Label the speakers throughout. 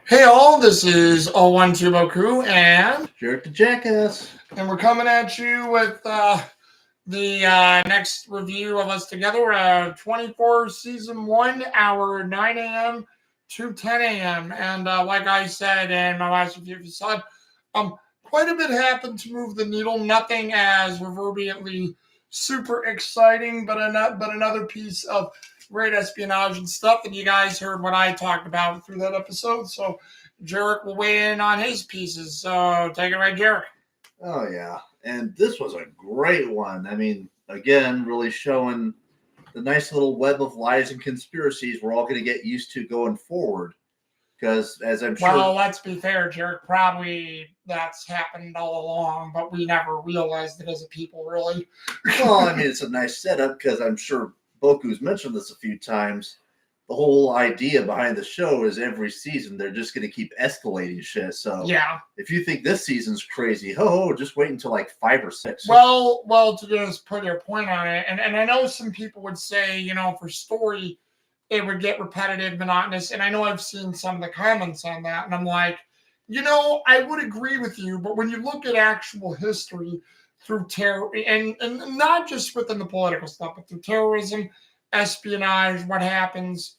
Speaker 1: Hey all, this is 012 and
Speaker 2: Jherick the Jackass.
Speaker 1: we're coming at you with the next review of us together. 24 season 1, hour 9 a.m. to 10 a.m. And like I said in my last review, if you saw it, quite a bit happened to move the needle. Nothing as reverberantly super exciting, but another piece of great espionage and stuff. And you guys heard what I talked about through that episode. So Jherick will weigh in on his pieces. So take it away, Jherick.
Speaker 2: Oh, yeah. And this was a great one. I mean, again, really showing the nice little web of lies and conspiracies we're all going to get used to going forward. Because, as I'm sure.
Speaker 1: Well, let's be fair, Jherick. Probably that's happened all along, but we never realized it as a people, really.
Speaker 2: Well, I mean, it's a nice setup because I'm sure Boku's mentioned this a few times. The whole idea behind the show is every season they're just going to keep escalating shit. So
Speaker 1: yeah,
Speaker 2: if you think this season's crazy, just wait until like 5 or 6.
Speaker 1: Well, to just put your point on it, and I know some people would say, for story, it would get repetitive, monotonous, and I know I've seen some of the comments on that, and I'm like, I would agree with you, but when you look at actual history through terror, and not just within the political stuff, but through terrorism, espionage, what happens,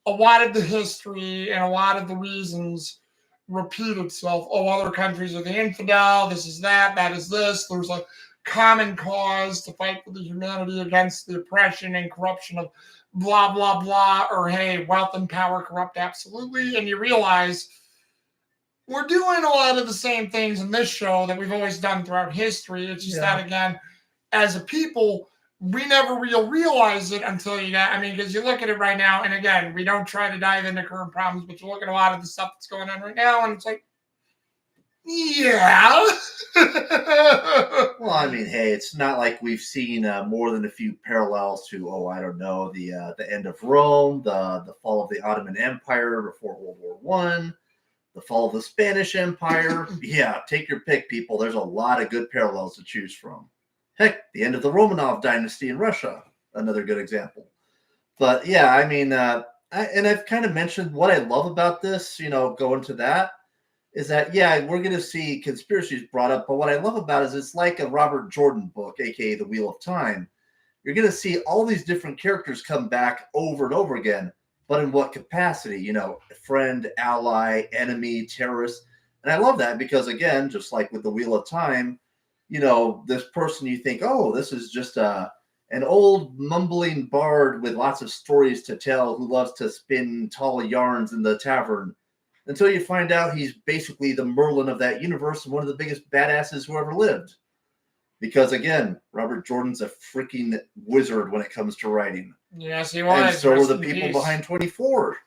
Speaker 1: a lot of the history and a lot of the reasons repeat itself. Oh, other countries are the infidel, this is that, that is this. There's a common cause to fight for the humanity against the oppression and corruption of blah, blah, blah, or hey, wealth and power corrupt absolutely. And you realize we're doing a lot of the same things in this show that we've always done throughout history. It's just that, again, as a people, we never realize it until because you look at it right now, and again, we don't try to dive into current problems, but you look at a lot of the stuff that's going on right now, and it's like, yeah.
Speaker 2: Well, I mean, hey, it's not like we've seen more than a few parallels to, I don't know, the end of Rome, the fall of the Ottoman Empire before World War One, the fall of the Spanish Empire. Yeah, take your pick, people. There's a lot of good parallels to choose from. Heck, the end of the Romanov dynasty in Russia, another good example. But yeah, I mean, I've kind of mentioned what I love about this, going to that, is that, we're going to see conspiracies brought up, but what I love about it is it's like a Robert Jordan book, aka The Wheel of Time. You're going to see all these different characters come back over and over again, but in what capacity? Friend, ally, enemy, terrorist. And I love that because, again, just like with The Wheel of Time, this person you think, this is just an old mumbling bard with lots of stories to tell who loves to spin tall yarns in the tavern, until you find out he's basically the Merlin of that universe and one of the biggest badasses who ever lived. Because, again, Robert Jordan's a freaking wizard when it comes to writing.
Speaker 1: Yes, he was.
Speaker 2: And so are the people behind 24.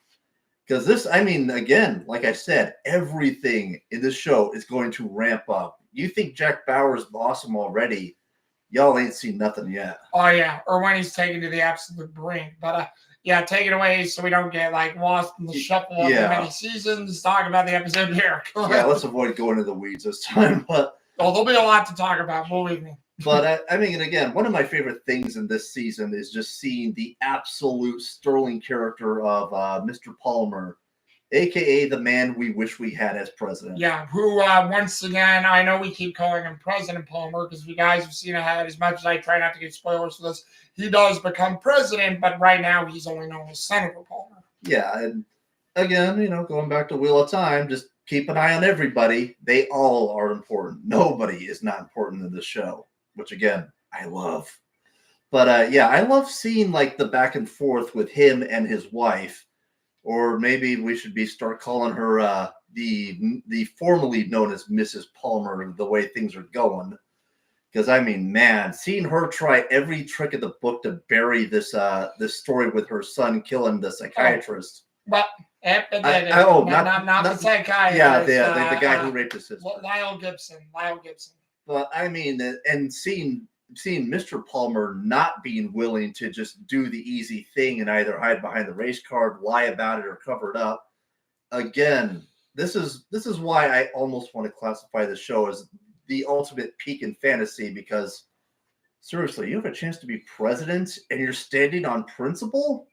Speaker 2: Because this, again, like I said, everything in this show is going to ramp up. You think Jack Bauer's awesome already, y'all ain't seen nothing yet.
Speaker 1: Oh, yeah, or when he's taken to the absolute brink. But, take it away so we don't get, lost in the shuffle of the many seasons. Talk about the episode here.
Speaker 2: Let's avoid going into the weeds this time. But
Speaker 1: there'll be a lot to talk about, believe me.
Speaker 2: But, again, one of my favorite things in this season is just seeing the absolute sterling character of Mr. Palmer, a.k.a. the man we wish we had as president.
Speaker 1: Yeah, who, once again, I know we keep calling him President Palmer, because if you guys have seen ahead, as much as I try not to give spoilers for this, he does become president, but right now he's only known as Senator Palmer.
Speaker 2: Yeah, and again, going back to Wheel of Time, just keep an eye on everybody. They all are important. Nobody is not important in this show, which, again, I love. But, I love seeing, the back and forth with him and his wife. Or maybe we should start calling her the formerly known as Mrs. Palmer, the way things are going. Because, man, seeing her try every trick of the book to bury this story with her son killing the psychiatrist.
Speaker 1: Not the psychiatrist.
Speaker 2: Yeah, the guy who raped his sister.
Speaker 1: Lyle Gibson.
Speaker 2: But, and seeing Mr. Palmer not being willing to just do the easy thing and either hide behind the race card, lie about it, or cover it up. Again, this is why I almost want to classify the show as the ultimate peak in fantasy, because seriously, you have a chance to be president and you're standing on principle?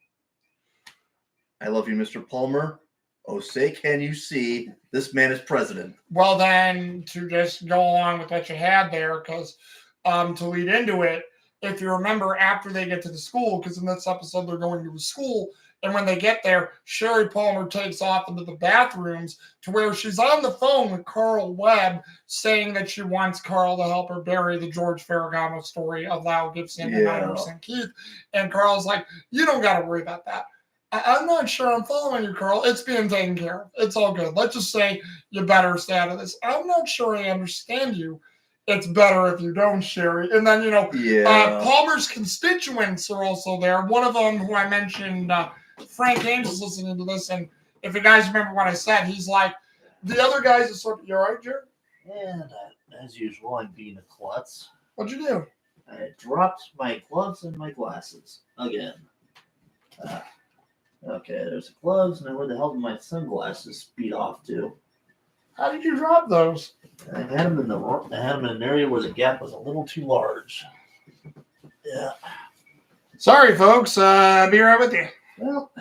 Speaker 2: I love you, Mr. Palmer. Oh, say, can you see this man is president?
Speaker 1: Well, then to just go along with what you had there, because to lead into it, if you remember, after they get to the school, because in this episode they're going to a school, and when they get there, Sherry Palmer takes off into the bathrooms to where she's on the phone with Carl Webb, saying that she wants Carl to help her bury the George Ferragamo story of Lyle Gibson and 9am Keith. And Carl's like, "You don't got to worry about that. I'm not sure I'm following you, Carl. It's being taken care of. It's all good. Let's just say you better stay out of this. I'm not sure I understand you. It's better if you don't, Sherry." And then, Palmer's constituents are also there. One of them, who I mentioned, Frank Ames, is listening to this. And if you guys remember what I said, he's like, the other guys are sort of, "You all right, Jerry?"
Speaker 2: And as usual, I'm being a klutz.
Speaker 1: What'd you do?
Speaker 2: I dropped my gloves and my glasses again. Okay, there's the gloves. Now where the hell did my sunglasses speed off to?
Speaker 1: How did you drop those?
Speaker 2: I had them in an area where the gap was a little too large. Yeah.
Speaker 1: Sorry, folks. I'll be right with you.
Speaker 2: Well,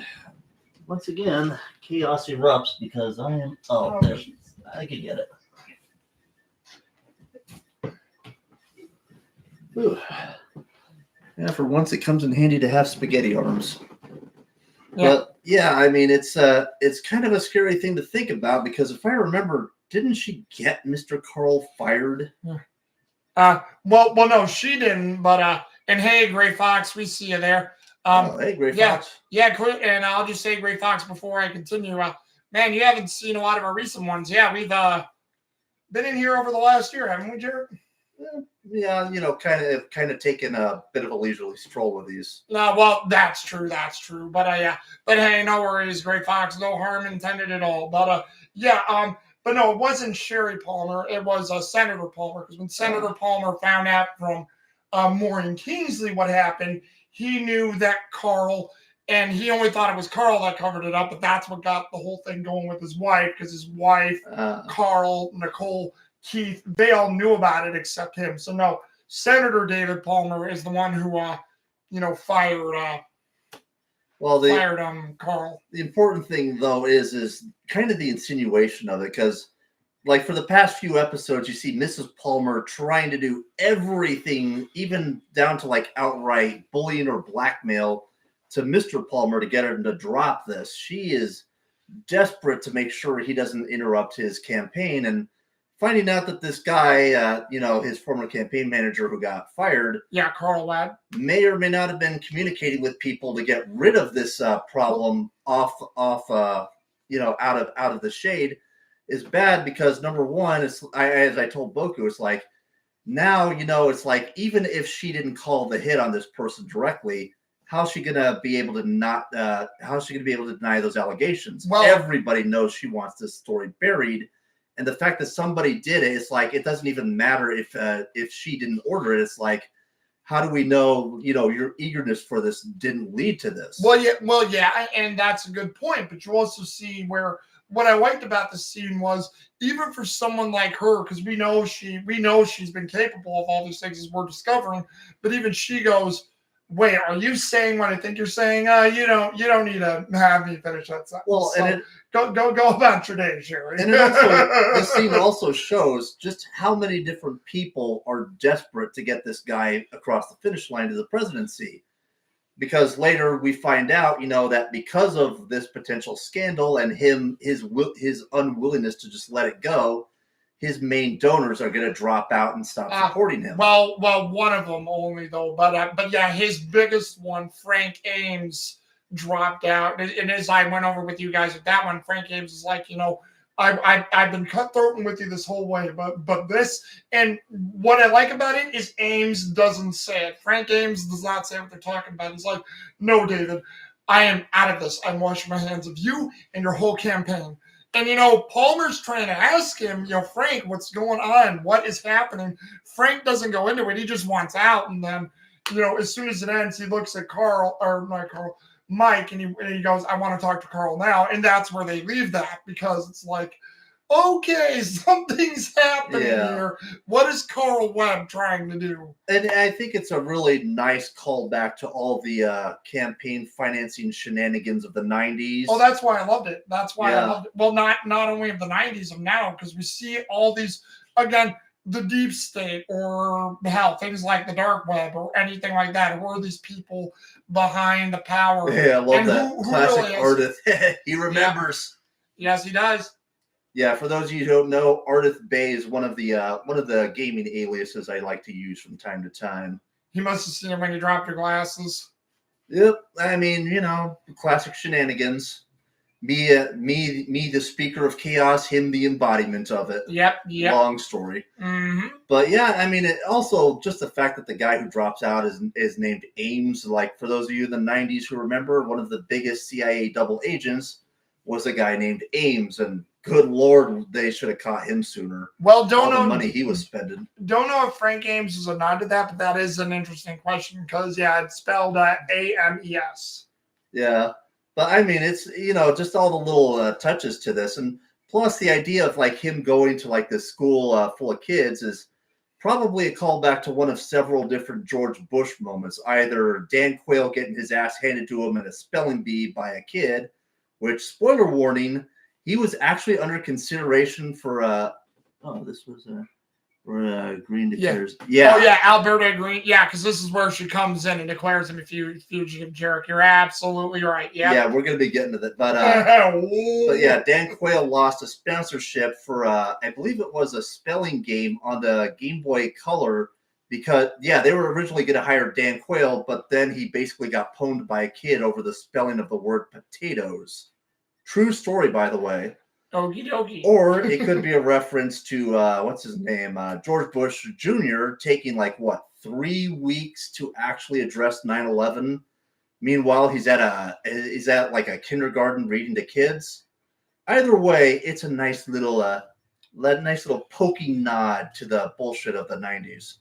Speaker 2: once again, chaos erupts because I am. Oh, there. I can get it. Ooh. Yeah, for once it comes in handy to have spaghetti arms.
Speaker 1: Yeah.
Speaker 2: But yeah, I mean it's kind of a scary thing to think about because if I remember, didn't she get Mr. Carl fired?
Speaker 1: Well, no, she didn't. But and hey, Gray Fox, we see you there.
Speaker 2: Hey, Gray Fox.
Speaker 1: Yeah, and I'll just say, Gray Fox, before I continue. Man, you haven't seen a lot of our recent ones. Yeah, we've been in here over the last year, haven't we, Jherick?
Speaker 2: Yeah, kind of taking a bit of a leisurely stroll with these.
Speaker 1: No, well, that's true. But hey, no worries, Gray Fox. No harm intended at all. But but no, it wasn't Sherry Palmer. It was Senator Palmer. Because when Senator Palmer found out from Maureen Kingsley what happened, he knew that Carl, and he only thought it was Carl that covered it up. But that's what got the whole thing going with his wife, because his wife, Carl, Nicole, Keith, they all knew about it except him. So no, Senator David Palmer is the one who fired Carl.
Speaker 2: The important thing though is kind of the insinuation of it, because like for the past few episodes you see Mrs. Palmer trying to do everything, even down to like outright bullying or blackmail, to Mr. Palmer to get him to drop this. She is desperate to make sure he doesn't interrupt his campaign, and finding out that this guy, his former campaign manager who got fired,
Speaker 1: Carl Webb, may
Speaker 2: or may not have been communicating with people to get rid of this problem off, out of the shade, is bad because number one, as I told Boku, it's like now it's like even if she didn't call the hit on this person directly, how's she gonna be able to deny those allegations? Well, everybody knows she wants this story buried. And the fact that somebody did it, it's like it doesn't even matter if she didn't order it. It's like, how do we know, your eagerness for this didn't lead to this?
Speaker 1: Well, yeah, and that's a good point. But you also see where what I liked about the scene was, even for someone like her, because we know she's been capable of all these things as we're discovering, but even she goes, "Wait, are you saying what I think you're saying? You don't need to have me finish that sentence."
Speaker 2: Well,
Speaker 1: so
Speaker 2: and
Speaker 1: go about your day, Sherry.
Speaker 2: And the scene also shows just how many different people are desperate to get this guy across the finish line to the presidency. Because later we find out, that because of this potential scandal and his unwillingness to just let it go, his main donors are going to drop out and stop supporting him.
Speaker 1: Well, one of them only though, but yeah, his biggest one, Frank Ames, dropped out. And as I went over with you guys with that one, Frank Ames is like, I've been cutthroating with you this whole way, but this, and what I like about it is Ames doesn't say it. Frank Ames does not say what they're talking about. He's like, "No, David, I am out of this. I'm washing my hands of you and your whole campaign." And, Palmer's trying to ask him, "Frank, what's going on? What is happening?" Frank doesn't go into it. He just wants out. And then, as soon as it ends, he looks at Mike, and he goes, "I want to talk to Carl now." And that's where they leave that, because it's like, okay, something's happening
Speaker 2: Yeah.
Speaker 1: here. What is Carl Webb trying to do?
Speaker 2: And I think it's a really nice callback to all the campaign financing shenanigans of the 90s.
Speaker 1: Oh, that's why I loved it. That's why I
Speaker 2: Yeah.
Speaker 1: loved it. Well, not only of the 90s, of now, because we see all these, again, the deep state, or hell, things like the dark web or anything like that. Who are these people behind the power?
Speaker 2: Yeah, I love
Speaker 1: And
Speaker 2: that
Speaker 1: who
Speaker 2: classic
Speaker 1: really is?
Speaker 2: artist. He remembers.
Speaker 1: Yes, he does.
Speaker 2: Yeah, for those of you who don't know, Ardith Bay is one of the gaming aliases I like to use from time to time.
Speaker 1: He must have seen him when you dropped your glasses.
Speaker 2: Yep, I mean, classic shenanigans. Me, the speaker of chaos. Him, the embodiment of it.
Speaker 1: Yep.
Speaker 2: Long story.
Speaker 1: Mm-hmm.
Speaker 2: But yeah, I mean, it also just the fact that the guy who drops out is named Ames. Like, for those of you in the 90s who remember, one of the biggest CIA double agents was a guy named Ames, and good Lord, they should have caught him sooner.
Speaker 1: Well,
Speaker 2: all the money he was spending.
Speaker 1: Don't know if Frank Ames is a nod to that, but that is an interesting question because, yeah, it's spelled AMES.
Speaker 2: Yeah, but I mean, it's, just all the little touches to this, and plus the idea of like him going to like this school full of kids is probably a callback to one of several different George Bush moments. Either Dan Quayle getting his ass handed to him in a spelling bee by a kid, which, spoiler warning, he was actually under consideration for Green declares.
Speaker 1: Yeah. Oh, yeah, Alberta Green. Yeah, because this is where she comes in and declares him a fugitive. Jherick, you're absolutely right. Yep.
Speaker 2: Yeah, we're going to be getting to that. But yeah, Dan Quayle lost a sponsorship for, I believe it was a spelling game on the Game Boy Color because, they were originally going to hire Dan Quayle, but then he basically got pwned by a kid over the spelling of the word potatoes. True story, by the way.
Speaker 1: Okie dokie.
Speaker 2: Or it could be a reference to what's his name, George Bush Jr. taking 3 weeks to actually address 9/11. Meanwhile, he's at a kindergarten reading to kids. Either way, it's a nice little poking nod to the bullshit of the 90s.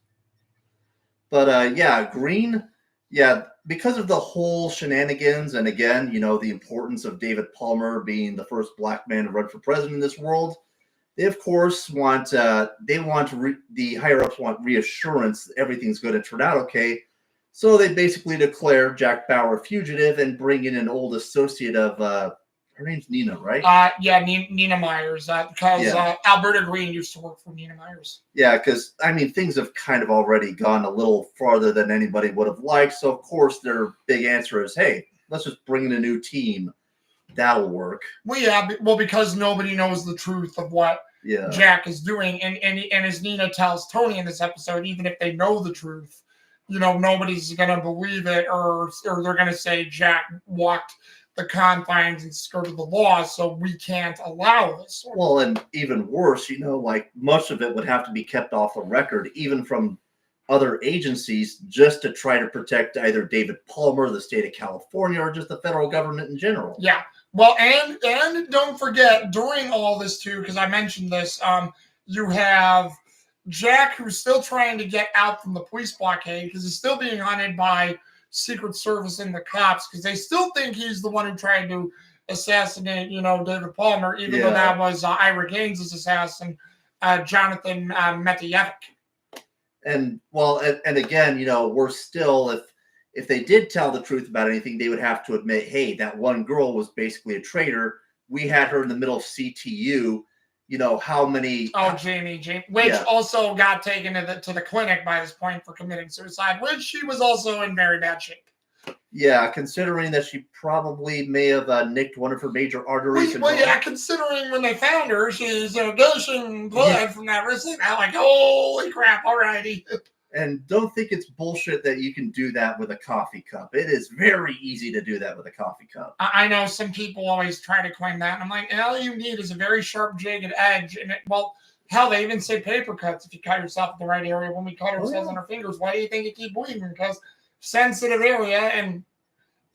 Speaker 2: But Green. Yeah, because of the whole shenanigans, and again, the importance of David Palmer being the first black man to run for president in this world, they of course the higher ups want reassurance that everything's going to turn out okay. So they basically declare Jack Bauer a fugitive and bring in an old associate of her name's Nina, right?
Speaker 1: Nina Myers. Because Alberta Green used to work for Nina Myers.
Speaker 2: Yeah, because, I mean, things have kind of already gone a little farther than anybody would have liked. So, of course, their big answer is, hey, let's just bring in a new team. That'll work.
Speaker 1: Well, because nobody knows the truth of what Jack is doing. And as Nina tells Tony in this episode, even if they know the truth, nobody's going to believe it, or they're going to say Jack walked the confines and skirted the law, so we can't allow this.
Speaker 2: Well, and even worse, much of it would have to be kept off the record, even from other agencies, just to try to protect either David Palmer, the state of California, or just the federal government in general.
Speaker 1: Yeah. Well, and don't forget, during all this too, because I mentioned this, you have Jack, who's still trying to get out from the police blockade because he's still being hunted by Secret Service and the cops because they still think he's the one who tried to assassinate, David Palmer, even though that was Ira Gaines' assassin, Jonathan Metayevic.
Speaker 2: And again, we're still, if they did tell the truth about anything, they would have to admit, hey, that one girl was basically a traitor. We had her in the middle of CTU. How many?
Speaker 1: Oh, Jamie, which also got taken to the clinic by this point for committing suicide, which she was also in very bad shape.
Speaker 2: Yeah, considering that she probably may have nicked one of her major arteries.
Speaker 1: Considering when they found her, she's gushing blood from that wrist. I'm like, holy crap, alrighty.
Speaker 2: And don't think it's bullshit that you can do that with a coffee cup. It is very easy to do that with a coffee cup.
Speaker 1: I know some people always try to claim that. And I'm like, all you need is a very sharp, jagged edge. And hell, they even say paper cuts if you cut yourself in the right area. When we cut ourselves on our fingers, why do you think you keep bleeding? Because sensitive area, and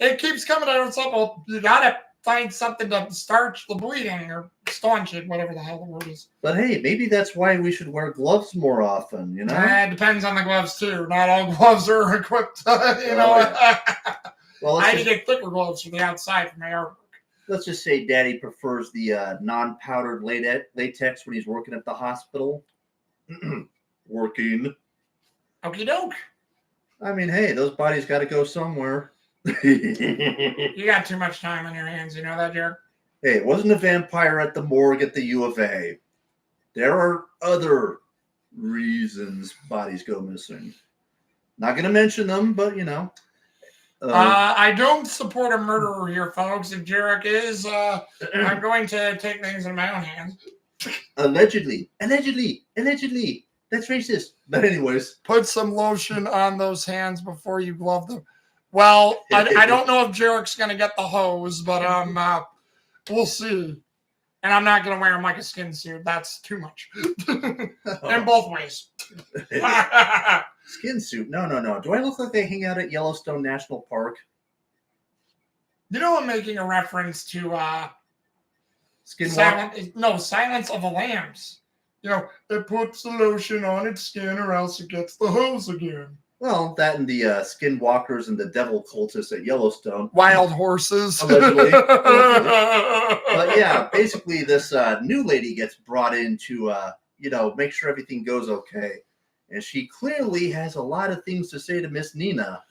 Speaker 1: it keeps coming out. It's like, well, you got to find something to starch the bleeding or staunch it, whatever the hell the word is.
Speaker 2: But hey, maybe that's why we should wear gloves more often,
Speaker 1: It depends on the gloves, too. Not all gloves are equipped, Well, I had to get thicker gloves for the outside for my artwork.
Speaker 2: let's just say Daddy prefers the non-powdered latex when he's working at the hospital. Working.
Speaker 1: Okie doke.
Speaker 2: I mean, hey, those bodies got to go somewhere.
Speaker 1: You got too much time on your hands. You know that, Jherick?
Speaker 2: Hey, it wasn't a vampire at the morgue at the U of A. There are other reasons bodies go missing. Not going to mention them, but you know.
Speaker 1: I don't support a murderer here, folks. If Jherick is, I'm going to take things in my own hands.
Speaker 2: Allegedly. That's racist. But anyways.
Speaker 1: Put some lotion on those hands before you glove them. Well, I don't know if Jherick's going to get the hose, but we'll see. And I'm not going to wear him like a skin suit. That's too much. In both ways.
Speaker 2: Skin suit? No. Do I look like they hang out at Yellowstone National Park?
Speaker 1: You know, I'm making a reference to Silence of the Lambs. You know, it puts the lotion on its skin or else it gets the hose again.
Speaker 2: Well, that and the skinwalkers and the devil cultists at Yellowstone.
Speaker 1: Wild horses.
Speaker 2: Allegedly. But yeah, basically this new lady gets brought in to, make sure everything goes okay. And she clearly has a lot of things to say to Miss Nina.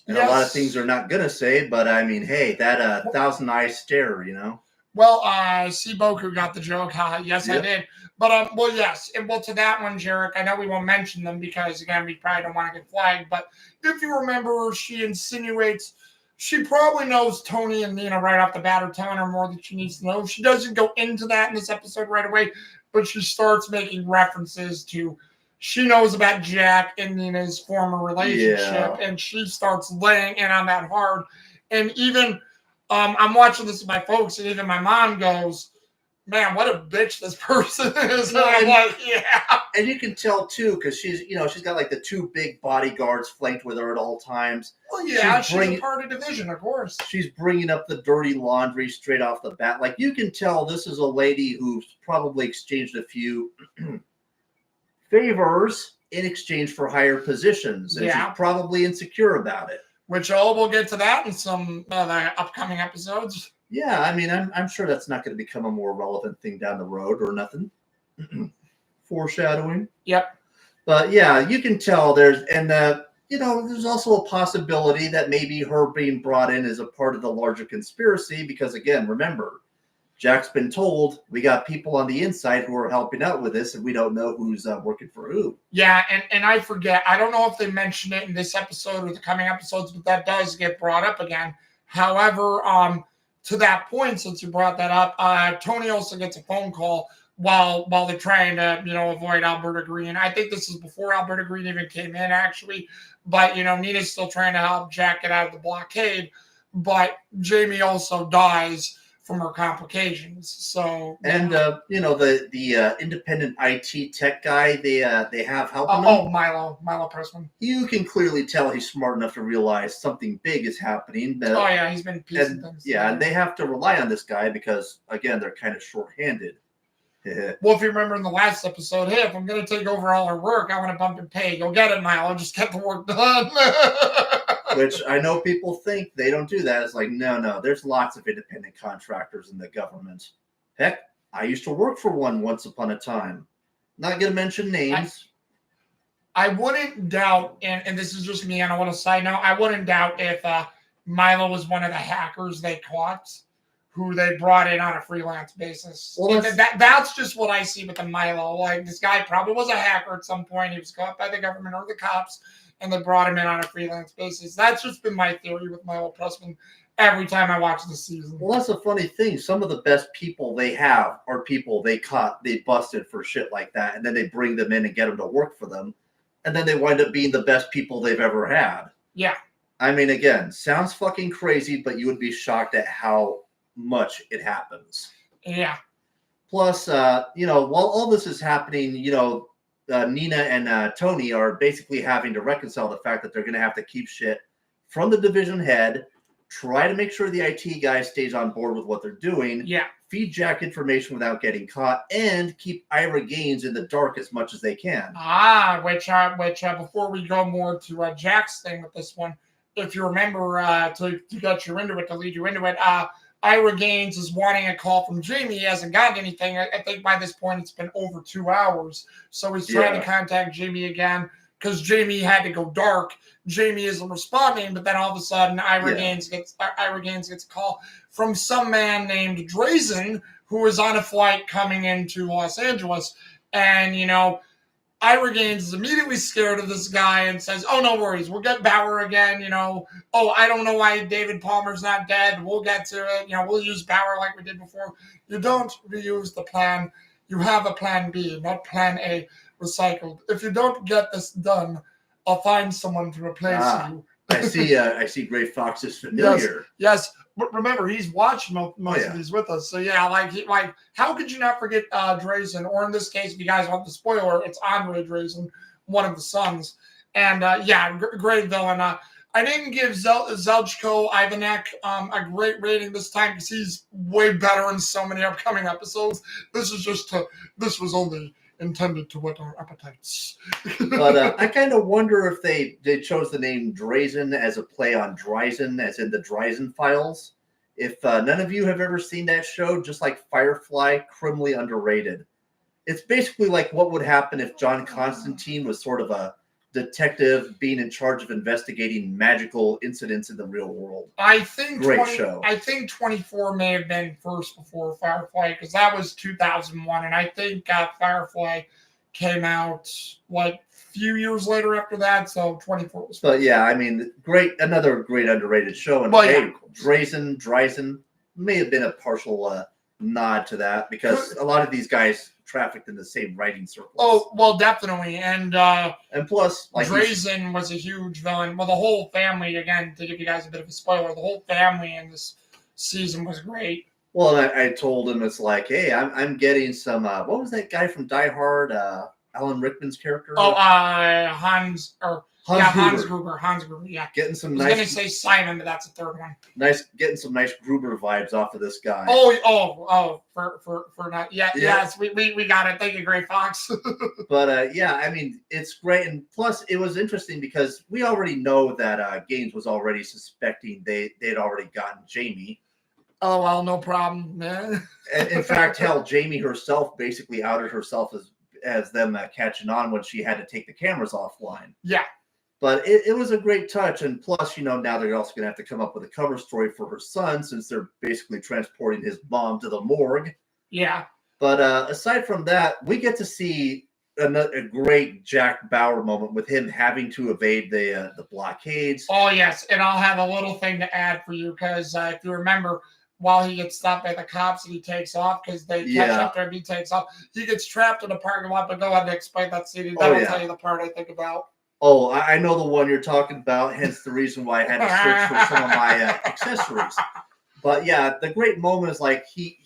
Speaker 2: And a lot of things they're not going to say, but I mean, hey, that thousand-eye stare, you know?
Speaker 1: Well, Seaboku got the joke. Yes, yep. I did. But, yes. And, to that one, Jherick, I know we won't mention them because, again, we probably don't want to get flagged. But if you remember, she insinuates she probably knows Tony and Nina right off the bat or telling her more than she needs to know. She doesn't go into that in this episode right away, but she starts making references to she knows about Jack and Nina's former relationship, and she starts laying in on that hard. And even... I'm watching this with my folks, and even my mom goes, man, what a bitch this person is. And I'm like, yeah.
Speaker 2: And you can tell, too, because she's got like the two big bodyguards flanked with her at all times.
Speaker 1: Well, yeah, she's a part of division, of course.
Speaker 2: She's bringing up the dirty laundry straight off the bat. Like, you can tell this is a lady who's probably exchanged a few favors in exchange for higher positions. And she's probably insecure about it.
Speaker 1: Which we'll get to that in some other upcoming episodes.
Speaker 2: Yeah, I mean, I'm sure that's not going to become a more relevant thing down the road or nothing. Foreshadowing.
Speaker 1: Yep.
Speaker 2: But yeah, you can tell there's also a possibility that maybe her being brought in is a part of the larger conspiracy because, again, remember, Jack's been told we got people on the inside who are helping out with this, and we don't know who's working for who.
Speaker 1: Yeah, and I forget. I don't know if they mention it in this episode or the coming episodes, but that does get brought up again. However, to that point, since you brought that up, Tony also gets a phone call while they're trying to, avoid Alberta Green. I think this is before Alberta Green even came in, actually. But, Nina's still trying to help Jack get out of the blockade. But Jamie also dies from her complications. So
Speaker 2: the independent IT tech guy they have helping
Speaker 1: them. Milo Pressman.
Speaker 2: You can clearly tell he's smart enough to realize something big is happening.
Speaker 1: He's been piecing things.
Speaker 2: Yeah, and they have to rely on this guy because again they're kind of short-handed.
Speaker 1: Well, if you remember in the last episode, hey, if I'm going to take over all her work, I want to bump and pay. Go get it, Milo. Just get the work done.
Speaker 2: Which I know people think they don't do that. It's like, no. There's lots of independent contractors in the government. Heck, I used to work for one once upon a time. Not going to mention names.
Speaker 1: I wouldn't doubt, and this is just me, and I want to side note, I wouldn't doubt if Milo was one of the hackers they caught, who they brought in on a freelance basis. Well, that's just what I see with the Milo. Like, this guy probably was a hacker at some point. He was caught by the government or the cops, and they brought him in on a freelance basis. That's just been my theory with Milo Pressman every time I watch the season.
Speaker 2: Well, that's a funny thing. Some of the best people they have are people they caught, they busted for shit like that, and then they bring them in and get them to work for them, and then they wind up being the best people they've ever had.
Speaker 1: Yeah.
Speaker 2: I mean, again, sounds fucking crazy, but you would be shocked at how much it happens.
Speaker 1: Yeah.
Speaker 2: Plus, while all this is happening, Nina and Tony are basically having to reconcile the fact that they're going to have to keep shit from the division head, try to make sure the IT guy stays on board with what they're doing, feed Jack information without getting caught, and keep Ira Gaines in the dark as much as they can.
Speaker 1: Which before we go more to Jack's thing with this one, if you remember, to get you into it, to lead you into it, Ira Gaines is wanting a call from Jamie. He hasn't gotten anything. I think by this point it's been over 2 hours. So he's trying to contact Jamie again because Jamie had to go dark. Jamie isn't responding, but then all of a sudden Ira Gaines gets a call from some man named Drazen who is on a flight coming into Los Angeles. And, Ira Gaines is immediately scared of this guy and says, "Oh, no worries. We'll get Bauer again. Oh, I don't know why David Palmer's not dead. We'll get to it. We'll use Bauer like we did before. You don't reuse the plan. You have a plan B, not plan A recycled. If you don't get this done, I'll find someone to replace you."
Speaker 2: I see Gray Fox is familiar.
Speaker 1: Yes. But remember, he's watched most of these with us. So, yeah, how could you not forget Drazen? Or in this case, if you guys want the spoiler, it's Andre Drazen, one of the sons. And, great villain. I didn't give Zeljko Ivanek a great rating this time because he's way better in so many upcoming episodes. This was only intended to whet our appetites.
Speaker 2: But I kind of wonder if they chose the name Drazen as a play on Dryzen, as in the Dryzen Files. If none of you have ever seen that show, just like Firefly, criminally underrated. It's basically like what would happen if John Constantine was sort of a detective being in charge of investigating magical incidents in the real world.
Speaker 1: I think
Speaker 2: great show.
Speaker 1: I think 24 may have been first before Firefly because that was 2001, and I think Firefly came out like a few years later after that. So 24 was.
Speaker 2: But yeah, I mean, another great underrated show. And Dryzen may have been a partial nod to that because a lot of these guys trafficked in the same writing circles.
Speaker 1: Oh, well, definitely. And
Speaker 2: plus,
Speaker 1: Drazen was a huge villain. Well, the whole family, again, to give you guys a bit of a spoiler, the whole family in this season was great.
Speaker 2: Well, I told him, it's like, hey, I'm getting some, what was that guy from Die Hard, Alan Rickman's character?
Speaker 1: Oh, Hans Gruber. Yeah.
Speaker 2: Getting some
Speaker 1: nice. I was going to say Simon, but that's the third one.
Speaker 2: Getting some nice Gruber vibes off of this guy.
Speaker 1: For not. Yeah. Yes, we got it. Thank you, Gray Fox.
Speaker 2: But I mean, it's great, and plus it was interesting because we already know that Gaines was already suspecting they'd already gotten Jamie.
Speaker 1: Oh well, no problem, man.
Speaker 2: And in fact, hell, Jamie herself basically outed herself as them catching on when she had to take the cameras offline.
Speaker 1: Yeah.
Speaker 2: But it was a great touch. And plus, now they're also going to have to come up with a cover story for her son since they're basically transporting his mom to the morgue.
Speaker 1: Yeah.
Speaker 2: But aside from that, we get to see a great Jack Bauer moment with him having to evade the blockades.
Speaker 1: Oh, yes. And I'll have a little thing to add for you because if you remember, while he gets stopped by the cops and he takes off because they catch up to him, he takes off. He gets trapped in a parking lot, but go ahead and explain that scene. That'll tell you the part I think about.
Speaker 2: Oh, I know the one you're talking about, hence the reason why I had to search for some of my accessories. But yeah, the great moment is like he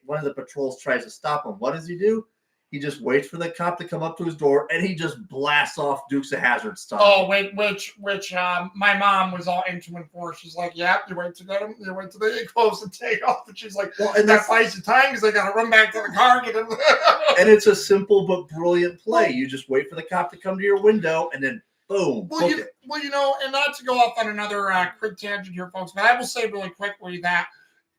Speaker 2: one of the patrols tries to stop him. What does he do? He just waits for the cop to come up to his door, and he just blasts off Dukes of Hazzard style.
Speaker 1: Oh, wait, which my mom was all into and for. She's like, "Yeah, you wait to get him. You wait till they get close and take off." And she's like, "Well, and that buys you time because they got to run back to the car, get him."
Speaker 2: And it's a simple but brilliant play. You just wait for the cop to come to your window, and then boom.
Speaker 1: And not to go off on another quick tangent here, folks, but I will say really quickly that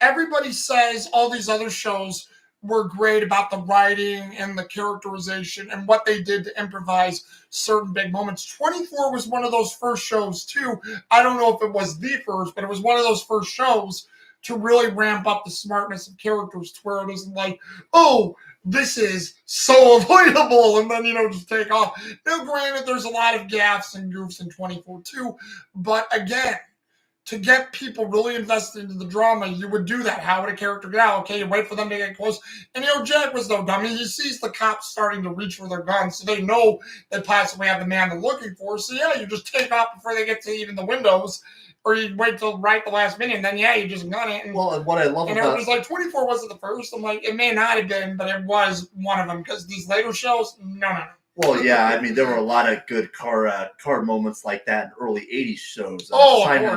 Speaker 1: everybody says all these other shows were great about the writing and the characterization and what they did to improvise certain big moments. 24 was one of those first shows, too. I don't know if it was the first, but it was one of those first shows to really ramp up the smartness of characters to where it isn't like, oh, this is so avoidable, and then, just take off. Now, granted, there's a lot of gaffes and goofs in 24, too, but again, to get people really invested into the drama, you would do that. How would a character get out? Okay, you wait for them to get close. And, Jack was no dummy. He sees the cops starting to reach for their guns, so they know they possibly have the man they're looking for. So, yeah, you just take off before they get to even the windows, or you wait till right the last minute, and then, you just gun it. And
Speaker 2: what I love about it.
Speaker 1: And it was like, 24 wasn't the first. I'm like, it may not have been, but it was one of them, because these later shows, no.
Speaker 2: Well, yeah, I mean, there were a lot of good car moments like that in early 80s shows.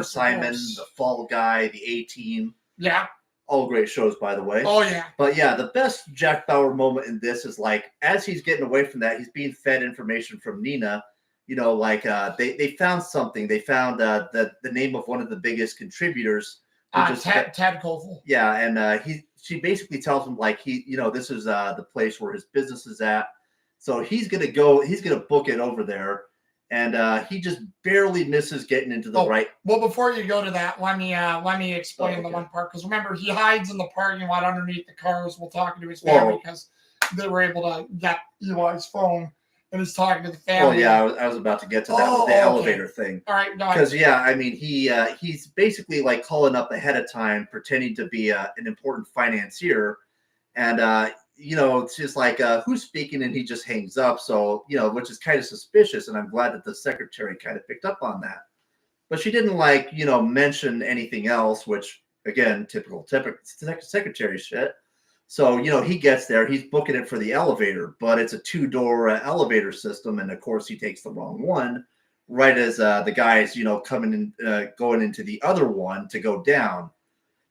Speaker 2: Simon, The Fall Guy, The A-Team.
Speaker 1: Yeah.
Speaker 2: All great shows, by the way.
Speaker 1: Oh, yeah.
Speaker 2: But yeah, the best Jack Bauer moment in this is like, as he's getting away from that, he's being fed information from Nina. They found something. They found the name of one of the biggest contributors
Speaker 1: Ted Koval.
Speaker 2: Yeah, and she basically tells him like this is the place where his business is at. So he's gonna book it over there, and he just barely misses getting into the right.
Speaker 1: Well, before you go to that, let me explain the one part, because remember, he hides in the parking lot underneath the cars while talking to his family, because they were able to get Eli's phone, and he's talking to the family.
Speaker 2: Oh yeah, I was about to get to that with the elevator thing.
Speaker 1: All right, go ahead.
Speaker 2: Because he's basically like calling up ahead of time, pretending to be an important financier, and it's just like who's speaking, and he just hangs up. So which is kind of suspicious, and I'm glad that the secretary kind of picked up on that. But she didn't mention anything else, which again, typical secretary shit. So, he gets there, he's booking it for the elevator, but it's a 2-door elevator system. And of course, he takes the wrong one right as the guy's, coming in, going into the other one to go down.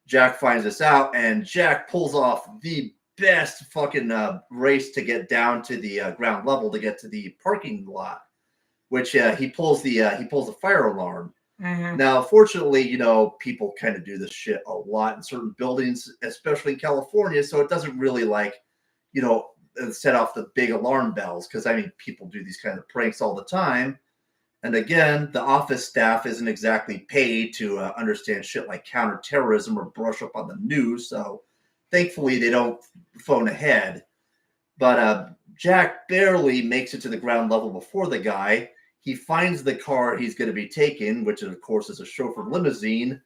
Speaker 2: Jack finds this out, and Jack pulls off the best fucking race to get down to the ground level to get to the parking lot, which he pulls the fire alarm.
Speaker 1: Mm-hmm.
Speaker 2: Now, fortunately, people kind of do this shit a lot in certain buildings, especially in California. So it doesn't really set off the big alarm bells, because people do these kind of pranks all the time. And again, the office staff isn't exactly paid to understand shit like counterterrorism or brush up on the news. So thankfully, they don't phone ahead. But Jack barely makes it to the ground level before the guy. He finds the car he's going to be taking, which of course is a chauffeur limousine.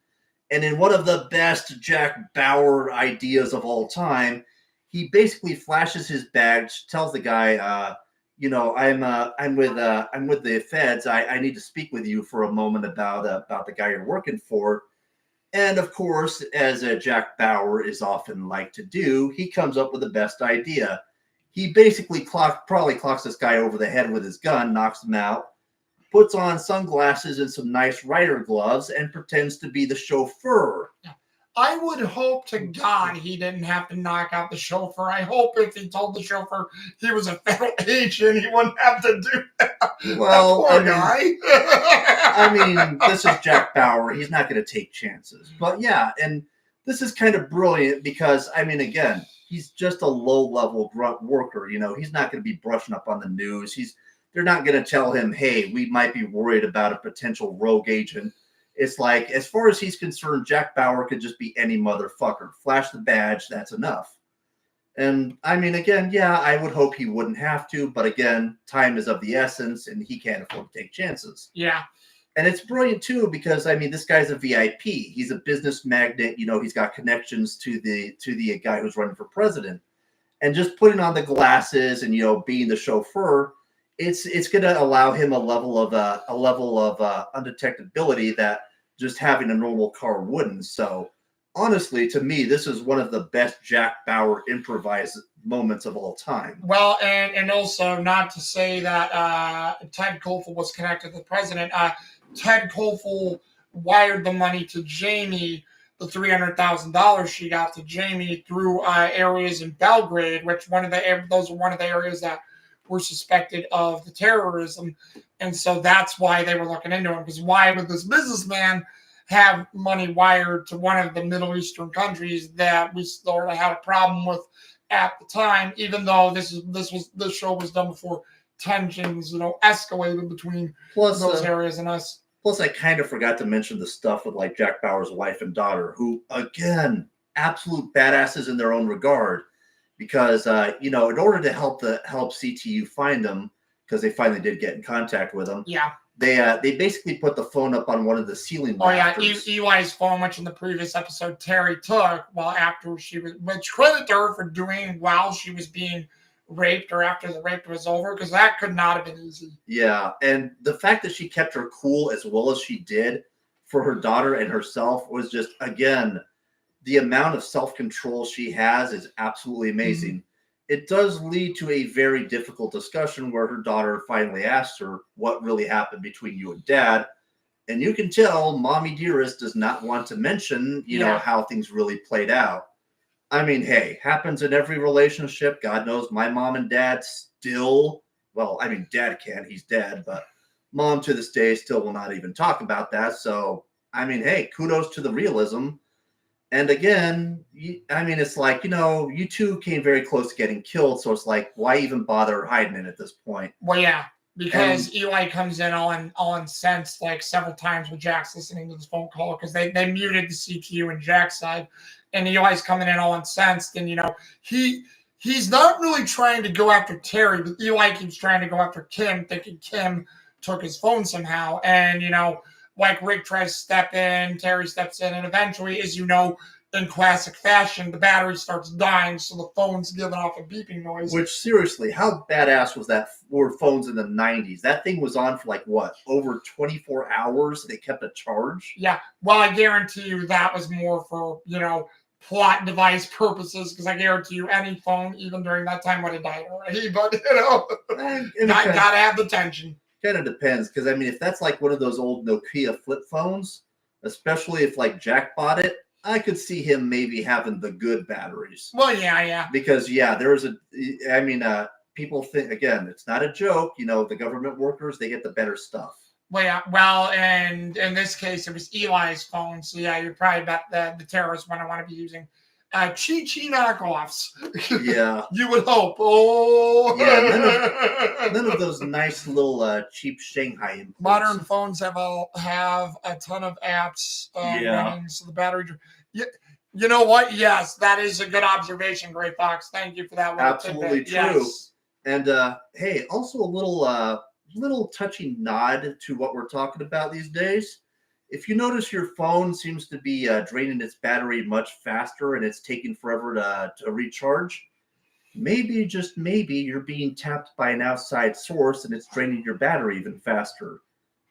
Speaker 2: And in one of the best Jack Bauer ideas of all time, he basically flashes his badge, tells the guy, I'm with the feds. I need to speak with you for a moment about the guy you're working for. And of course, as Jack Bauer is often like to do, he comes up with the best idea. He basically probably clocks this guy over the head with his gun, knocks him out, puts on sunglasses and some nice rider gloves, and pretends to be the chauffeur.
Speaker 1: I would hope to God he didn't have to knock out the chauffeur. I hope if he told the chauffeur he was a federal agent, he wouldn't have to do that.
Speaker 2: Well,
Speaker 1: guy.
Speaker 2: This is Jack Bauer. He's not going to take chances. But yeah, and this is kind of brilliant because, again, he's just a low-level grunt worker. He's not going to be brushing up on the news. They're not going to tell him, hey, we might be worried about a potential rogue agent. It's like, as far as he's concerned, Jack Bauer could just be any motherfucker. Flash the badge, that's enough. And, again, yeah, I would hope he wouldn't have to. But again, time is of the essence, and he can't afford to take chances.
Speaker 1: Yeah.
Speaker 2: And it's brilliant, too, because, this guy's a VIP. He's a business magnate. He's got connections to the guy who's running for president. And just putting on the glasses and, being the chauffeur, it's going to allow him a level of undetectability that just having a normal car wouldn't. So honestly, to me, this is one of the best Jack Bauer improvised moments of all time.
Speaker 1: Well, and also not to say that Ted Koval was connected to the president. Ted Koval wired the money to Jamie, the $300,000 she got to Jamie through areas in Belgrade, which those are one of the areas that were suspected of the terrorism. And so that's why they were looking into him, because why would this businessman have money wired to one of the Middle Eastern countries that we sort of had a problem with at the time, even though this show was done before tensions, escalated between those areas and us.
Speaker 2: Plus, I kind of forgot to mention the stuff with like Jack Bauer's wife and daughter, who again, absolute badasses in their own regard. Because in order to help CTU find them, because they finally did get in contact with them.
Speaker 1: Yeah.
Speaker 2: They basically put the phone up on one of the ceiling rafters.
Speaker 1: Eli's phone, which in the previous episode Terry took, which credit to her for doing while she was being raped or after the rape was over, because that could not have been easy.
Speaker 2: Yeah, and the fact that she kept her cool as well as she did for her daughter and herself was just, again, the amount of self-control she has is absolutely amazing. Mm-hmm. It does lead to a very difficult discussion where her daughter finally asks her what really happened between you and Dad. And you can tell Mommy Dearest does not want to mention, know, how things really played out. Hey, happens in every relationship. God knows my mom and dad still, Dad can't, he's dead, but Mom to this day still will not even talk about that. So, hey, kudos to the realism. And again, it's like, you two came very close to getting killed. So it's like, why even bother hiding it at this point?
Speaker 1: Well, yeah, because
Speaker 2: And
Speaker 1: Eli comes in all incensed like several times with Jack's listening to this phone call because they muted the CPU and Jack's side, and Eli's coming in all incensed, and he's not really trying to go after Terry, but Eli keeps trying to go after Kim, thinking Kim took his phone somehow, and like Rick tries to step in, Terry steps in, and eventually, as you know, in classic fashion, the battery starts dying, so the phone's giving off a beeping noise.
Speaker 2: which, seriously, how badass was that? Were phones in the 90s? That thing was on for like what, over 24 hours? They kept a charge.
Speaker 1: Yeah, well, I guarantee you that was more for plot device purposes, because I guarantee you any phone, even during that time, would have died already. But gotta have the tension.
Speaker 2: Kind of depends, because if that's like one of those old Nokia flip phones, especially if like Jack bought it, I could see him maybe having the good batteries.
Speaker 1: Well, yeah.
Speaker 2: Because there's people think, again, it's not a joke. The government workers, they get the better stuff.
Speaker 1: Well, yeah. Well, and in this case, it was Eli's phone. So yeah, you're probably about the terrorist one I want to be using. Chi knockoffs.
Speaker 2: Yeah.
Speaker 1: You would hope. Oh.
Speaker 2: Yeah, none of those nice little cheap Shanghai imports.
Speaker 1: Modern phones have a ton of apps running, so the battery. You know what? Yes, that is a good observation, Gray Fox. Thank you for that one.
Speaker 2: Absolutely true.
Speaker 1: Yes.
Speaker 2: And hey, also a little touching nod to what we're talking about these days. If you notice your phone seems to be draining its battery much faster and it's taking forever to recharge, maybe, just maybe, you're being tapped by an outside source and it's draining your battery even faster.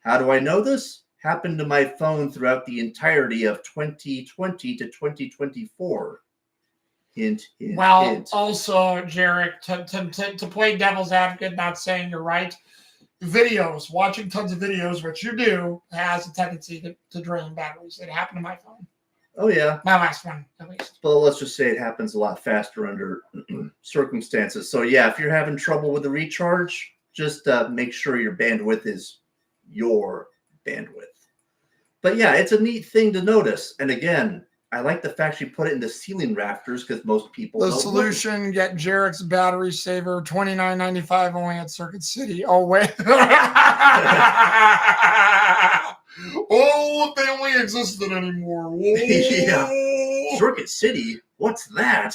Speaker 2: How do I know this? Happened to my phone throughout the entirety of 2020 to 2024. Hint, hint,
Speaker 1: well,
Speaker 2: hint.
Speaker 1: Also, Jherick, to play devil's advocate, not saying you're right, watching tons of videos, which you do, has a tendency to drain batteries. It happened to my phone.
Speaker 2: Oh, yeah.
Speaker 1: My last one, at least.
Speaker 2: Well, let's just say it happens a lot faster under circumstances. So, yeah, if you're having trouble with the recharge, just make sure your bandwidth is your bandwidth. But, yeah, it's a neat thing to notice. And, again, I like the fact she put it in the ceiling rafters because most people don't. The
Speaker 1: solution, get Jherick's battery saver, $29.95 only at Circuit City. Oh, wait. Oh, if they only existed anymore. Oh.
Speaker 2: Yeah. Circuit City? What's that?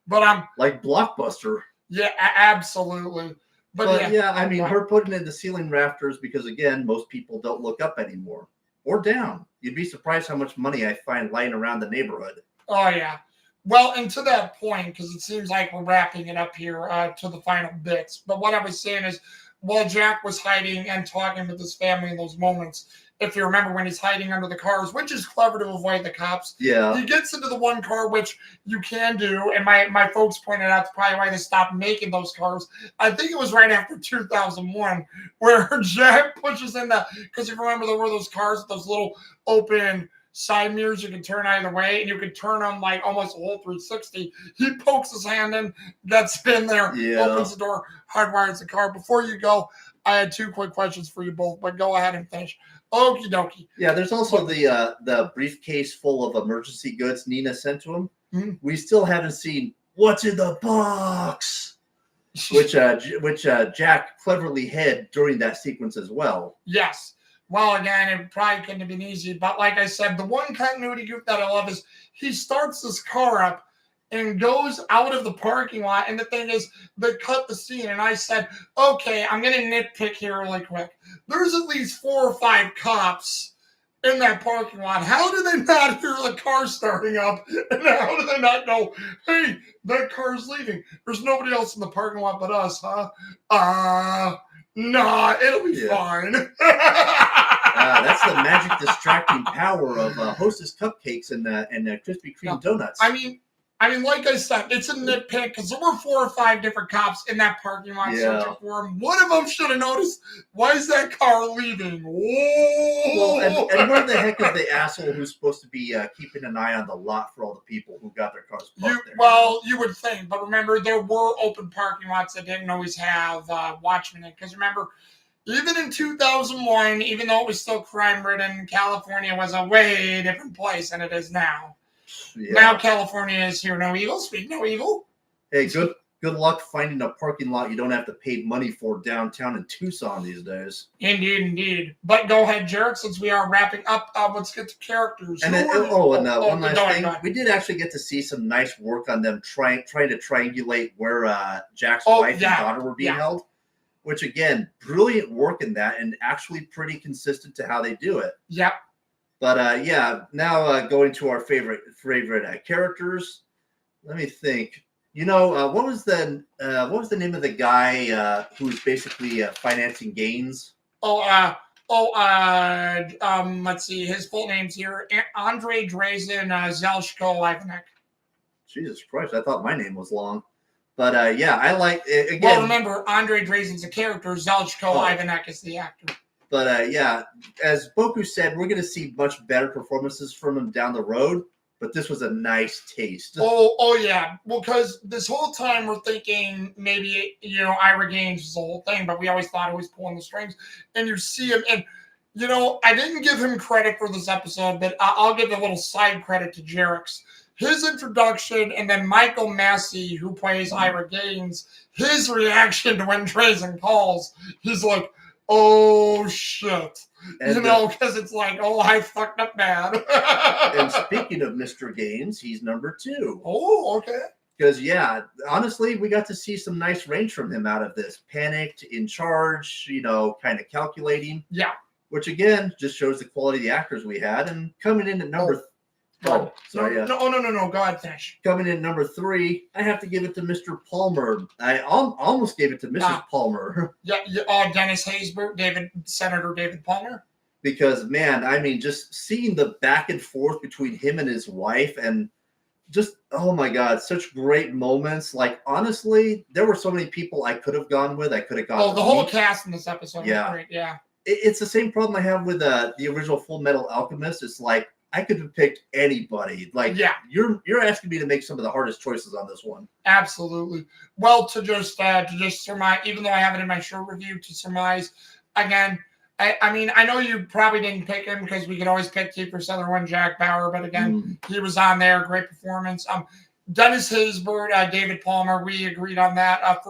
Speaker 1: But I'm
Speaker 2: like Blockbuster.
Speaker 1: Yeah, absolutely. But
Speaker 2: yeah, her putting it in the ceiling rafters because, again, most people don't look up anymore. Or down. You'd be surprised how much money I find lying around the neighborhood.
Speaker 1: Oh, yeah. Well, and to that point, because it seems like we're wrapping it up here to the final bits. But what I was saying is, while Jack was hiding and talking with his family in those moments, if you remember when he's hiding under the cars, which is clever to avoid the cops.
Speaker 2: Yeah.
Speaker 1: He gets into the one car, which you can do. And my folks pointed out that's probably why they stopped making those cars. I think it was right after 2001 where Jack pushes in because you remember there were those cars with those little open side mirrors you can turn either way, and you can turn them like almost a whole 360. He pokes his hand in, gets in there, opens the door, hardwires the car. Before you go, I had two quick questions for you both, but go ahead and finish. Okie dokie.
Speaker 2: Yeah, there's also the briefcase full of emergency goods Nina sent to him.
Speaker 1: Mm-hmm.
Speaker 2: We still haven't seen what's in the box, which Jack cleverly hid during that sequence as well.
Speaker 1: Yes. Well, again, it probably couldn't have been easy, but like I said, the one continuity goof that I love is he starts this car up and goes out of the parking lot, and the thing is, they cut the scene, and I said, okay, I'm going to nitpick here really quick. There's at least 4 or 5 cops in that parking lot. How do they not hear the car starting up, and how do they not know, hey, that car's leaving? There's nobody else in the parking lot but us, huh? Nah, it'll be fine.
Speaker 2: That's the magic distracting power of Hostess cupcakes and Krispy Kreme donuts.
Speaker 1: I mean, like I said, it's a nitpick because there were 4 or 5 different cops in that parking lot searching for him. One of them should have noticed, why is that car leaving? Whoa!
Speaker 2: Well, and where the heck is the asshole who's supposed to be keeping an eye on the lot for all the people who got their cars parked there?
Speaker 1: Well, you would think, but remember, there were open parking lots that didn't always have watchmen in. Because remember, even in 2001, even though it was still crime-ridden, California was a way different place than it is now.
Speaker 2: Yeah.
Speaker 1: Now California is here no evil, speak no evil.
Speaker 2: Hey, good luck finding a parking lot you don't have to pay money for downtown in Tucson these days.
Speaker 1: Indeed. But go ahead, Jherick, since we are wrapping up, let's get to characters.
Speaker 2: And then, one last thing.
Speaker 1: go ahead.
Speaker 2: We did actually get to see some nice work on them trying to triangulate where Jack's wife and daughter were being held. Which, again, brilliant work in that and actually pretty consistent to how they do it.
Speaker 1: Yep.
Speaker 2: But, now going to our favorite characters. Let me think. What was the name of the guy who was basically financing gains?
Speaker 1: Let's see. His full name's here. Andre Drazen Zelshko Ivanek.
Speaker 2: Jesus Christ, I thought my name was long. But, I like it. Again,
Speaker 1: well, remember, Andre Drazen's a character. Zelshko Ivanek is the actor.
Speaker 2: But, as Boku said, we're going to see much better performances from him down the road. But this was a nice taste.
Speaker 1: Oh yeah. Well, because this whole time we're thinking maybe, Ira Gaines was the whole thing, but we always thought he was pulling the strings. And you see him, and, I didn't give him credit for this episode, but I'll give a little side credit to Jherick's. His introduction, and then Michael Massey, who plays Ira Gaines, his reaction to when Drazen calls, he's like, oh, shit. Because it's like, oh, I fucked up bad.
Speaker 2: And speaking of Mr. Gaines, he's number 2.
Speaker 1: Oh, okay.
Speaker 2: Because, honestly, we got to see some nice range from him out of this. Panicked, in charge, kind of calculating.
Speaker 1: Yeah.
Speaker 2: Which, again, just shows the quality of the actors we had. And coming in at number...
Speaker 1: No. Go ahead, finish.
Speaker 2: Coming in number 3, I have to give it to Mr. Palmer. I almost gave it to Mrs. Palmer.
Speaker 1: Yeah. Dennis Haysbert, Senator David Palmer.
Speaker 2: Because, man, I mean, just seeing the back and forth between him and his wife, and just, oh my God, such great moments. Like, honestly, there were so many people I could have gone with. I could have gone.
Speaker 1: Oh, the whole cast in this episode was great. Yeah.
Speaker 2: It's the same problem I have with the original Full Metal Alchemist. It's like, I could have picked anybody. Like, you're asking me to make some of the hardest choices on this one.
Speaker 1: Absolutely. Well, to just surmise, even though I have it in my show review, to surmise again. I mean, I know you probably didn't pick him because we could always pick Kiefer Sutherland, Jack Bauer, but again, he was on there. Great performance. Dennis Haysbert, David Palmer. We agreed on that.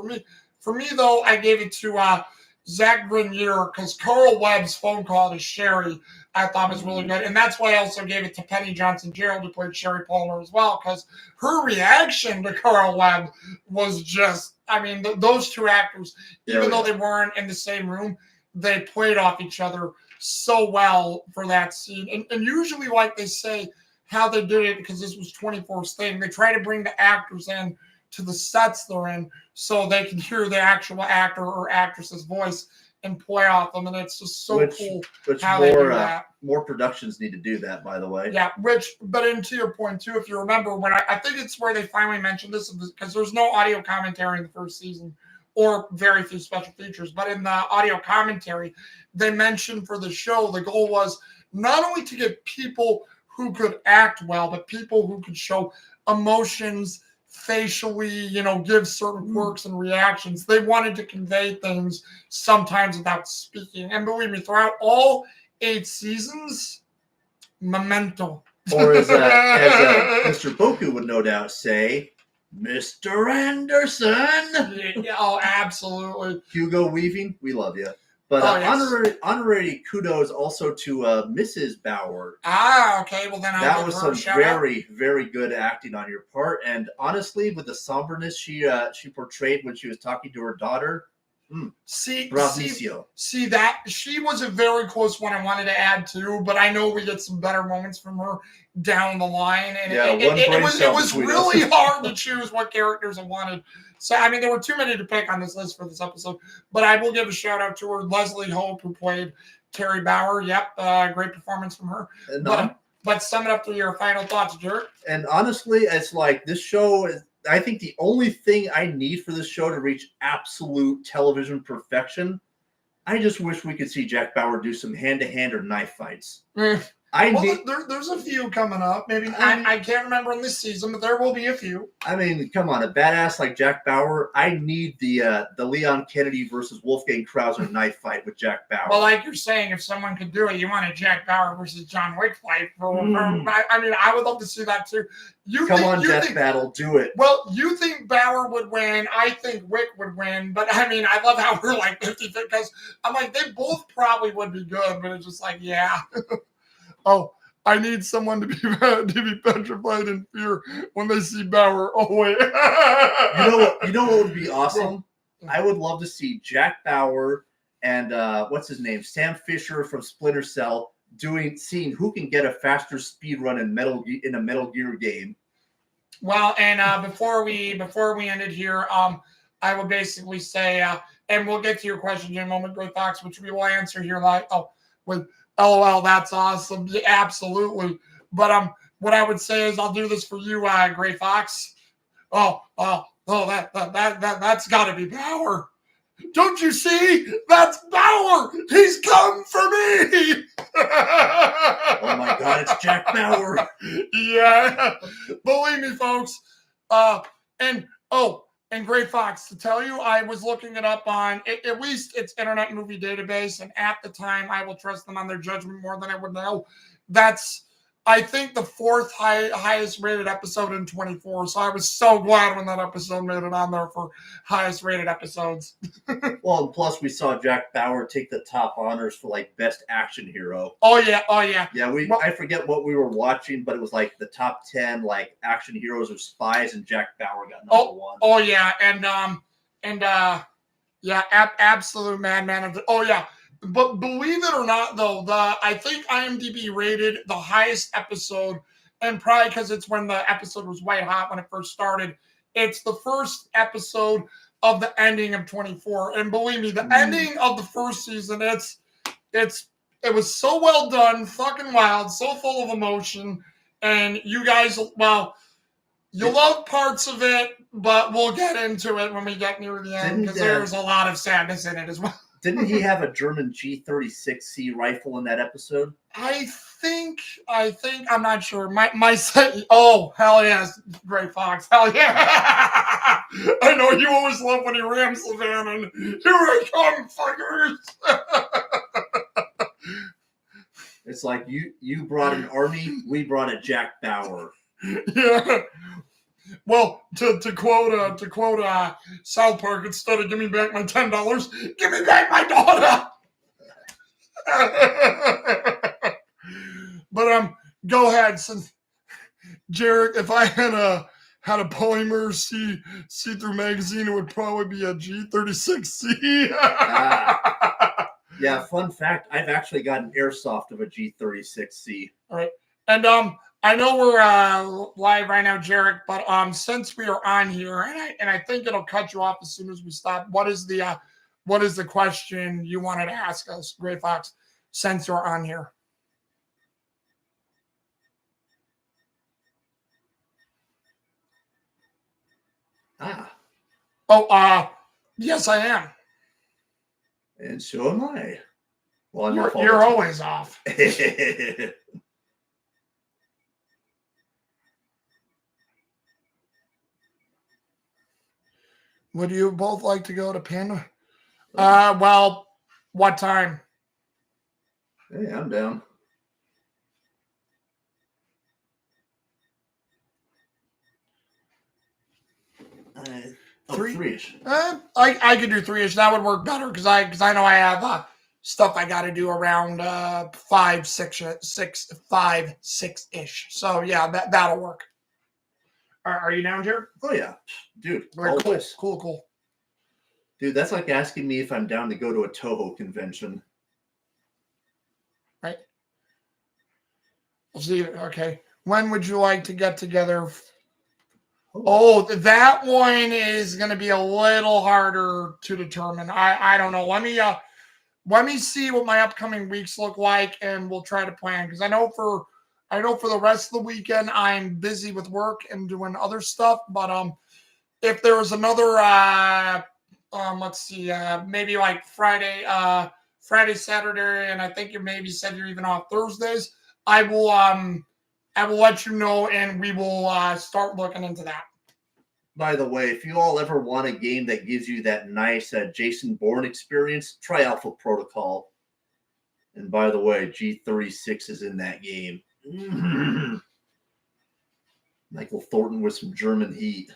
Speaker 1: For me though, I gave it to Zach Grenier because Carl Webb's phone call to Sherry I thought was really good. And that's why I also gave it to Penny Johnson-Gerald, who played Sherry Palmer as well, because her reaction to Carl Webb was just, I mean, those two actors, even though they weren't in the same room, they played off each other so well for that scene. And usually, like they say, how they did it, because this was 24's thing, they try to bring the actors in to the sets they're in so they can hear the actual actor or actress's voice and play off them, and it's just so cool how they do that.
Speaker 2: More productions need to do that, by the way.
Speaker 1: Yeah, but into your point too, if you remember, when I think it's where they finally mentioned this, because there's no audio commentary in the first season, or very few special features, but in the audio commentary, they mentioned for the show, the goal was not only to get people who could act well, but people who could show emotions, facially, give certain quirks and reactions. They wanted to convey things sometimes without speaking. And believe me, throughout all 8 seasons, memento.
Speaker 2: Or as Mr. Boku would no doubt say, Mr. Anderson.
Speaker 1: Yeah, oh, absolutely.
Speaker 2: Hugo Weaving, we love you. But honorary kudos also to Mrs. Bauer.
Speaker 1: Okay. Well, then
Speaker 2: that was some very, very good acting on your part. And honestly, with the somberness she portrayed when she was talking to her daughter,
Speaker 1: see that she was a very close one I wanted to add to, but I know we get some better moments from her down the line. And it was really hard to choose what characters I wanted. So, I mean, there were too many to pick on this list for this episode, but I will give a shout out to her, Leslie Hope, who played Terry Bauer. Yep, great performance from her. But sum it up to your final thoughts, Jherick.
Speaker 2: And honestly, it's like this show is, I think, the only thing I need for this show to reach absolute television perfection. I just wish we could see Jack Bauer do some hand-to-hand or knife fights.
Speaker 1: There's a few coming up. Maybe I can't remember in this season, but there will be a few.
Speaker 2: I mean, come on, a badass like Jack Bauer. I need the Leon Kennedy versus Wolfgang Krauser knife fight with Jack Bauer.
Speaker 1: Well, like you're saying, if someone could do it, you want a Jack Bauer versus John Wick fight. I mean, I would love to see that too.
Speaker 2: Death Battle, do it.
Speaker 1: Well, you think Bauer would win. I think Wick would win. But I mean, I love how we're like 50-50 because I'm like, they both probably would be good, but it's just like, yeah. Oh, I need someone to be petrified in fear when they see Bauer. Oh wait.
Speaker 2: You know what would be awesome? I would love to see Jack Bauer and what's his name, Sam Fisher from Splinter Cell, seeing who can get a faster speed run in a Metal Gear game.
Speaker 1: Well, and before we end it here, I will basically say, and we'll get to your question in a moment, Gray Fox, which we will answer here. With LOL, that's awesome. Yeah, absolutely. But what I would say is I'll do this for you, Gray Fox. That's got to be Bauer. Don't you see? That's Bauer. He's come for me.
Speaker 2: Oh my God, it's Jack Bauer.
Speaker 1: Yeah, believe me, folks. And Gray Fox, to tell you, I was looking it up on at least its Internet Movie Database, and at the time, I will trust them on their judgment more than I would know. That's, I think, the fourth highest rated episode in 24. So I was so glad when that episode made it on there for highest rated episodes.
Speaker 2: Well, and plus we saw Jack Bauer take the top honors for like best action hero.
Speaker 1: Oh yeah.
Speaker 2: Yeah, I forget what we were watching, but it was like the top 10 like action heroes or spies, and Jack Bauer got number one.
Speaker 1: Oh yeah, absolute madman. Oh yeah. But believe it or not, though, I think IMDb rated the highest episode, and probably because it's when the episode was white hot when it first started. It's the first episode of the ending of 24, and believe me, the ending of the first season, it was so well done, fucking wild, so full of emotion, and you guys, well, you'll love parts of it, but we'll get into it when we get near the end because there's a lot of sadness in it as well.
Speaker 2: Didn't he have a German G36C rifle in that episode?
Speaker 1: I think, I'm not sure. My set, oh, hell yes, Gray Fox, hell yeah. I know you always love when he rams the van and here I come, fuckers.
Speaker 2: It's like you brought an army, we brought a Jack Bauer.
Speaker 1: Yeah. Well, to quote South Park, instead of give me back my $10, give me back my daughter. But go ahead, since Jherick, if I had a polymer see-through magazine, it would probably be a G36C.
Speaker 2: Yeah, fun fact, I've actually got an airsoft of a G36C.
Speaker 1: All right, and I know we're live right now, Jherick, but since we are on here, and I think it'll cut you off as soon as we stop. What is the question you wanted to ask us, Gray Fox, since we're on here? Yes, I am.
Speaker 2: And so am I. Well,
Speaker 1: you're always off. Would you both like to go to Panda? Well, what time?
Speaker 2: Hey, I'm down. Three-ish.
Speaker 1: I could do three-ish. That would work better because I know I have stuff I got to do around 5, 6-ish. So yeah, that'll work. Are you down, Jherick?
Speaker 2: Oh yeah, dude.
Speaker 1: Cool.
Speaker 2: Dude, that's like asking me if I'm down to go to a Toho convention.
Speaker 1: Right. We'll see. Okay. When would you like to get together? Oh, that one is going to be a little harder to determine. I don't know. Let me see what my upcoming weeks look like, and we'll try to plan. Because I know for the rest of the weekend I'm busy with work and doing other stuff. But if there was another, let's see, maybe like Friday, Saturday, and I think you maybe said you're even off Thursdays. I will let you know, and we will start looking into that.
Speaker 2: By the way, if you all ever want a game that gives you that nice Jason Bourne experience, try Alpha Protocol. And by the way, G36 is in that game. Michael Thornton with some German heat.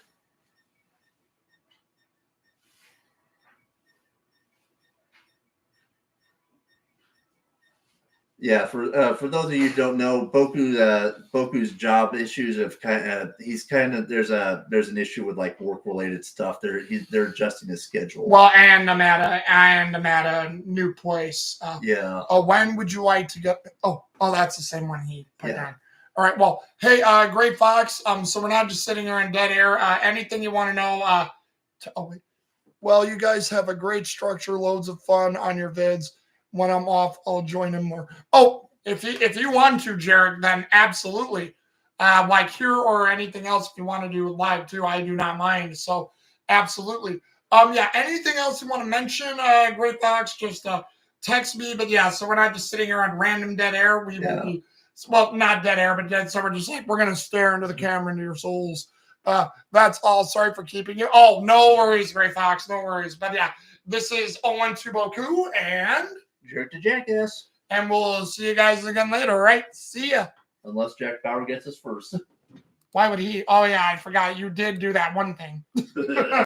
Speaker 2: Yeah, for those of you who don't know, Boku's job issues have there's an issue with like work related stuff. They're adjusting his schedule.
Speaker 1: Well, and I'm at a new place.
Speaker 2: Yeah.
Speaker 1: When would you like to get? Oh, that's the same one he put down. All right. Well, hey, Great Fox. So we're not just sitting here in dead air. Anything you want to know? Wait. Well, you guys have a great structure, loads of fun on your vids. When I'm off, I'll join in more. Oh, if you want to, Jherick, then absolutely. Like here or anything else, if you want to do live too, I do not mind. So absolutely. Yeah. Anything else you want to mention, Great Fox? Just text me. But yeah, so we're not just sitting here on random dead air. We will be, well, not dead air, but dead. So we're just like we're gonna stare into the camera, into your souls. That's all. Sorry for keeping you. Oh, no worries, Great Fox. No worries. But yeah, this is 012 Boku and
Speaker 2: Jherick the Jackass.
Speaker 1: And we'll see you guys again later, all right? See ya.
Speaker 2: Unless Jack Bauer gets us first.
Speaker 1: Why would he? Oh, yeah, I forgot. You did do that one thing.